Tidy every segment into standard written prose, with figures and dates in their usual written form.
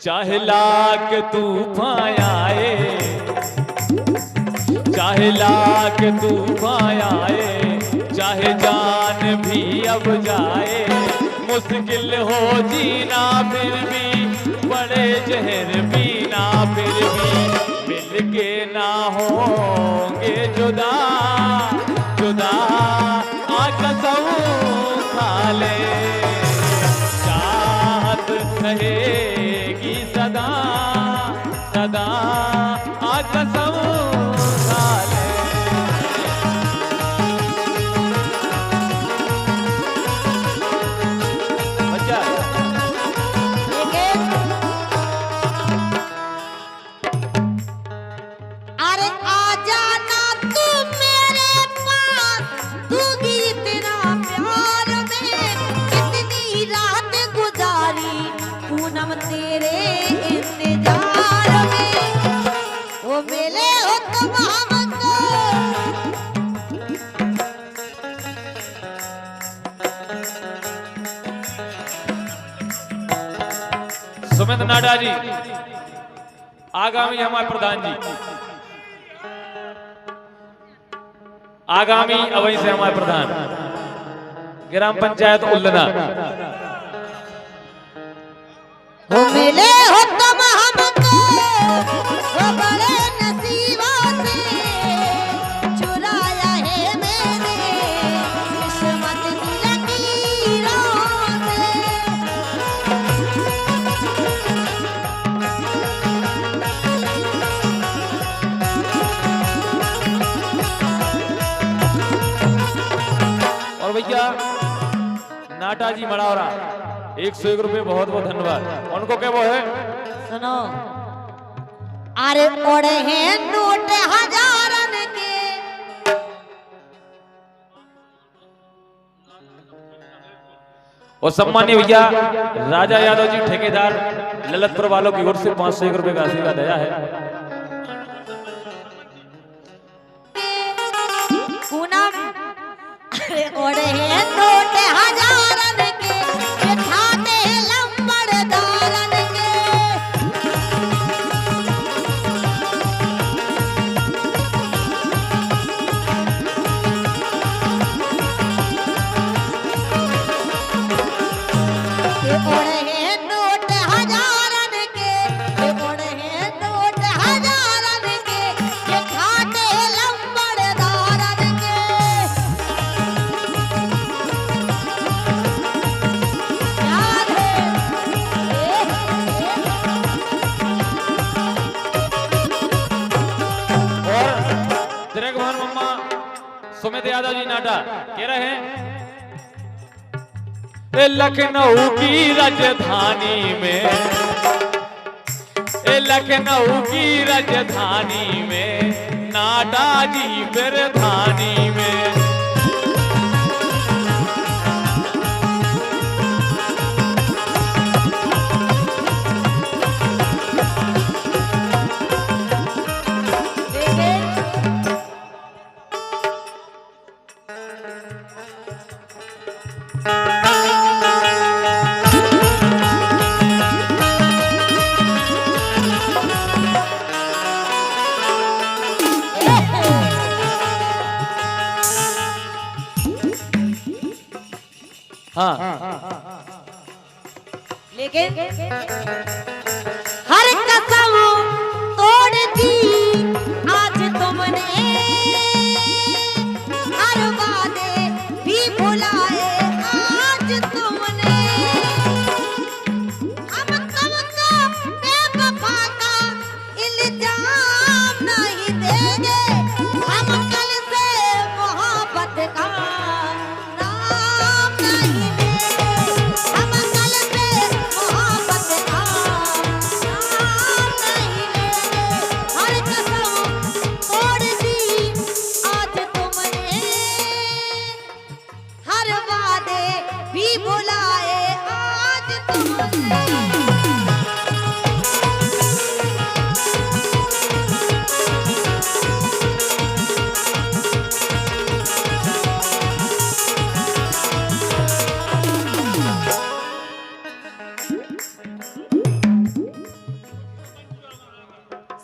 चाहे लाख तूफान आए, चाहे लाख तूफान आए, चाहे जान भी अब जाए, मुश्किल हो जीना फिर भी, बड़े जहर पीना फिर भी, मिलके ना होंगे जुदा जुदा, कसम खा ले, चाहत रहेगी सदा सदा, कसम खा ले। बच्चा अरे आ जाना तू मेरे पास, दूंगी इतना प्यार में, कितनी रात गुजारी पूनम तेरे इंतजार में, वो मिले हो तुम हमको। सुमित नाडा जी आगामी हमारे प्रधान जी, आगामी अवई से हमारे प्रधान ग्राम पंचायत उल्लना, वो मिले हो तुम हमको, वो बड़े नसीबों से चुराया है मैंने किस्मत की लकीरों से। और भैया नाटा जी मड़ावरा 101 रुपए, बहुत बहुत धन्यवाद उनको। क्या वो है सुनो, अरे ओढ़े हैं नोट हजारन के, और सम्मानीय भैया राजा यादव जी ठेकेदार ललितपुर वालों की ओर से 501 रुपए का आशीर्वाद दया है। पूनम अरे ओढ़े हैं नोट हजारन के, ये खाते हैं लंबड़दारन के। ये ओढ़े हैं नोट हजारन के, ये ओढ़े हैं नोट हजारन के, ये खाते हैं लंबड़दारन के। याद है और दिनेश मम्मा सुमित यादव जी नाटा कह रहे हैं, लखनऊ की राजधानी में, लखनऊ की राजधानी में, नाटा जी प्रधानी में, हाँ लेकिन हर कसम तोड़ दी आज तुमने, हर वादे भी भुलाए आज तुमने। हम तुमको बेवफा का इल्जाम नहीं देंगे, हम कल से मोहब्बत का नाम नहीं देंगे, हम कल से मोहब्बत का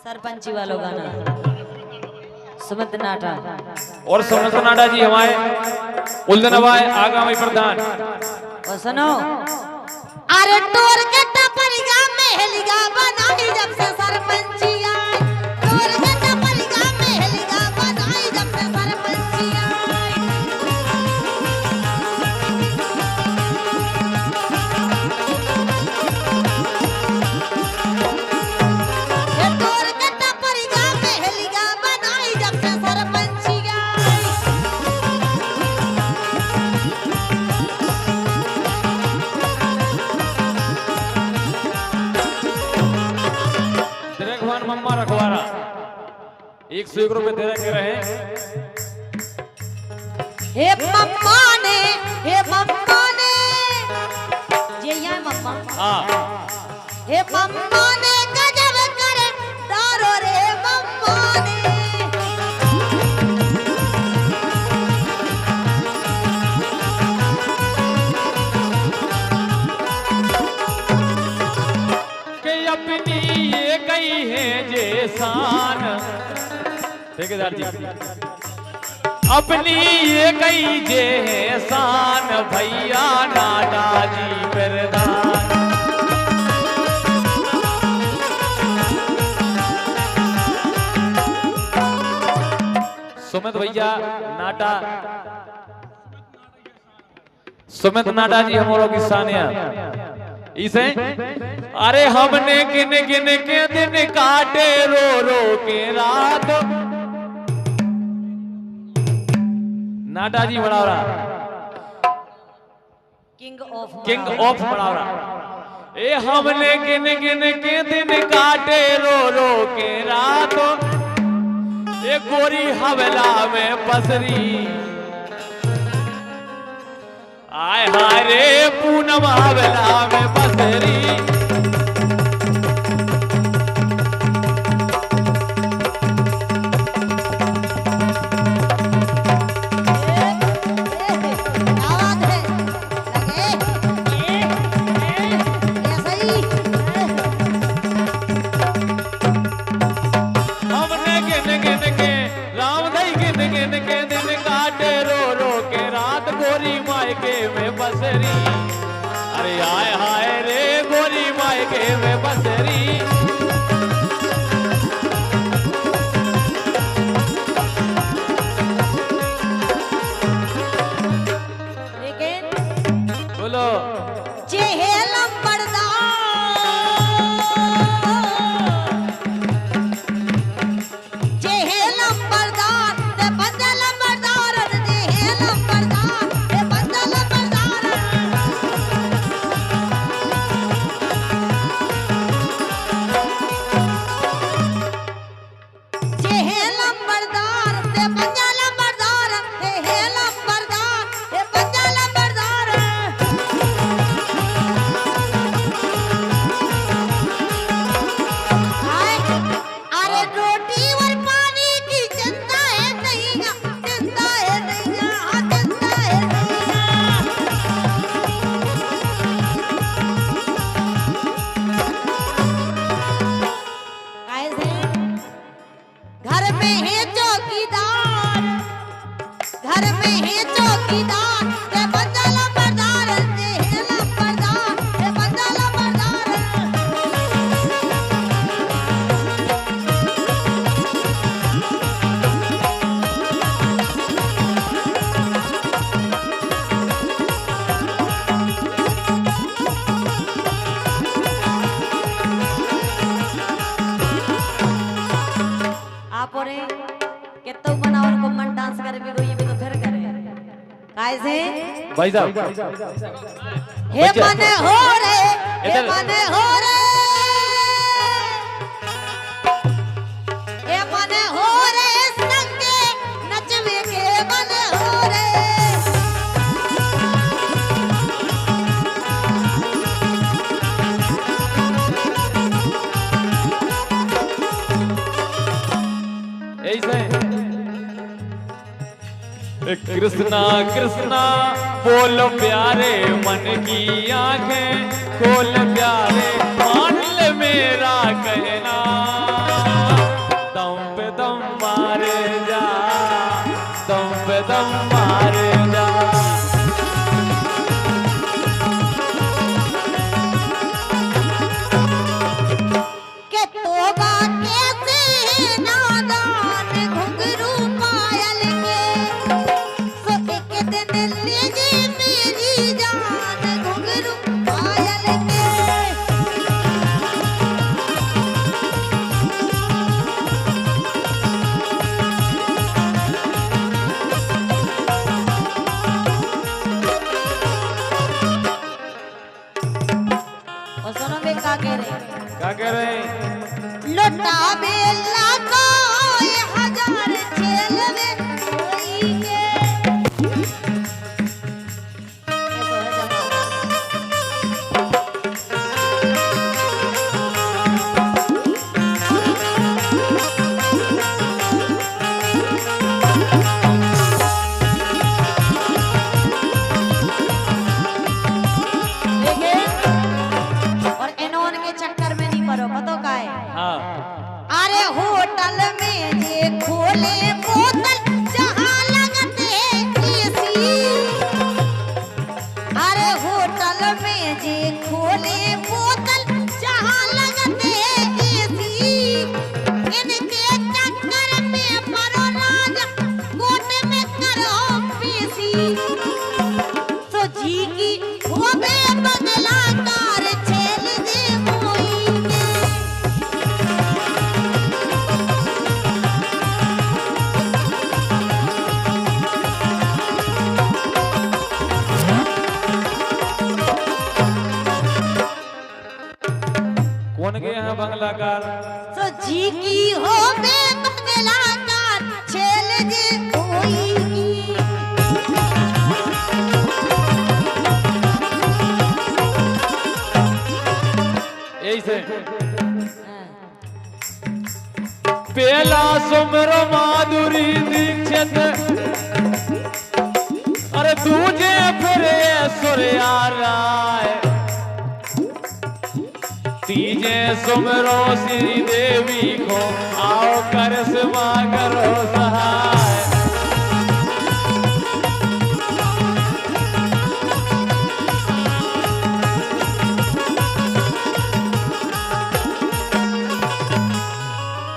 सरपंची वालों गाना सुमित नाटा और सुमित नाटा जी हमारे उल्दनवाय आगामी प्रधान। और सुनो अरे टोर के टपरिया महलिया बनाई जब से सरपंची आई, टोर के टपरिया महलिया बनाई जब से सरपंची आई। ये टोर के टपरिया महलिया बनाई जब से सरपंची आई। भगवान मम्मा रखवारा 101 रुपए दे रखे रहे। हे मम्मा ने ये यहाँ मम्मा हाँ हे मम्मा ने गजब करे दारो रे मम्मा ने। कि अपनी ये गई है जे शान, ठेकेदार जी अपनी ये गई जे है शान, भैया नाटा जी प्रधान। सुमित भैया नाटा, सुमित नाटा जी हमारों की सानिया इसे अरे हमने गिन गिन के दिन काटे रो रो के रात। नाटा जी बड़ावरा किंग ऑफ बड़ावरा। ए हमने गिन गिन के दिन काटे रो रो के रात, ए गोरी हवला में पसरी आय हाय रे पूनम हवला में पसरी। हमने गिन गिन के राम दई गिन गिन के दिन काटे रो रो के रात, गोरी मायके में बसरी। अरे आय हाय रे गोरी मायके में बसरी। लेकिन बोलो चेहलम बरदार ते बंदल बरदार चेहलम बरदार ते बंदल बरदार। चेहलम बरदार ते बंदल बरदार चेहलम बरदार ते बंदल बरदार। अरे रोटी और पानी की चिंता है नहीं, चिंता है नहीं, हाँ चिंता है नहीं। कैसे घर में है चौकीदार, घर में है चौकीदार ते बंदल बरदार ते लंबरदार ते बंदल बरदार। आप और कितो बनाओ को मन डांस करे भी कोई भी तो फिर करे कैसे भाई साहब हे मन हो रे हे मन हो रे हे मन हो रे संगे नचवे के मन हो रे। ऐसे कृष्णा कृष्णा बोल प्यारे मन की आंखें खोल प्यारे मान ले मेरा कहना। कह रहे हैं? लोटा बेला को 1000 छेलवे कोई के अरे होटल में जे खोले बोतल जहां लगते एसी अरे होटल में जे खोले बोतल जहां लगते एसी इनके चक्कर में परो राजा कोट में करो पेशी तो जी की होवे बदला कार छेल दे मोई के कौन के यहाँ बंगला कार? तो जी की हो बे बंगला कार छेल जे कोई की यही से पहला सुमरो माधुरी दीक्षित अरे दूजे फिर सूर्या राय तीजे सुमरो श्री देवी को आओ करिश्मा करो सहाय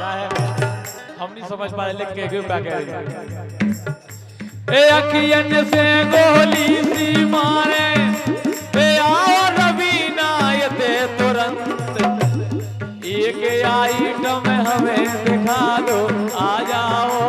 हम नहीं समझ पा रहे लिख के क्यों क्या कह रहे ए अखियन से गोली सी मारे ए आओ रवीना ये दे तुरंत एक आइटम हमें दिखा दो आ जाओ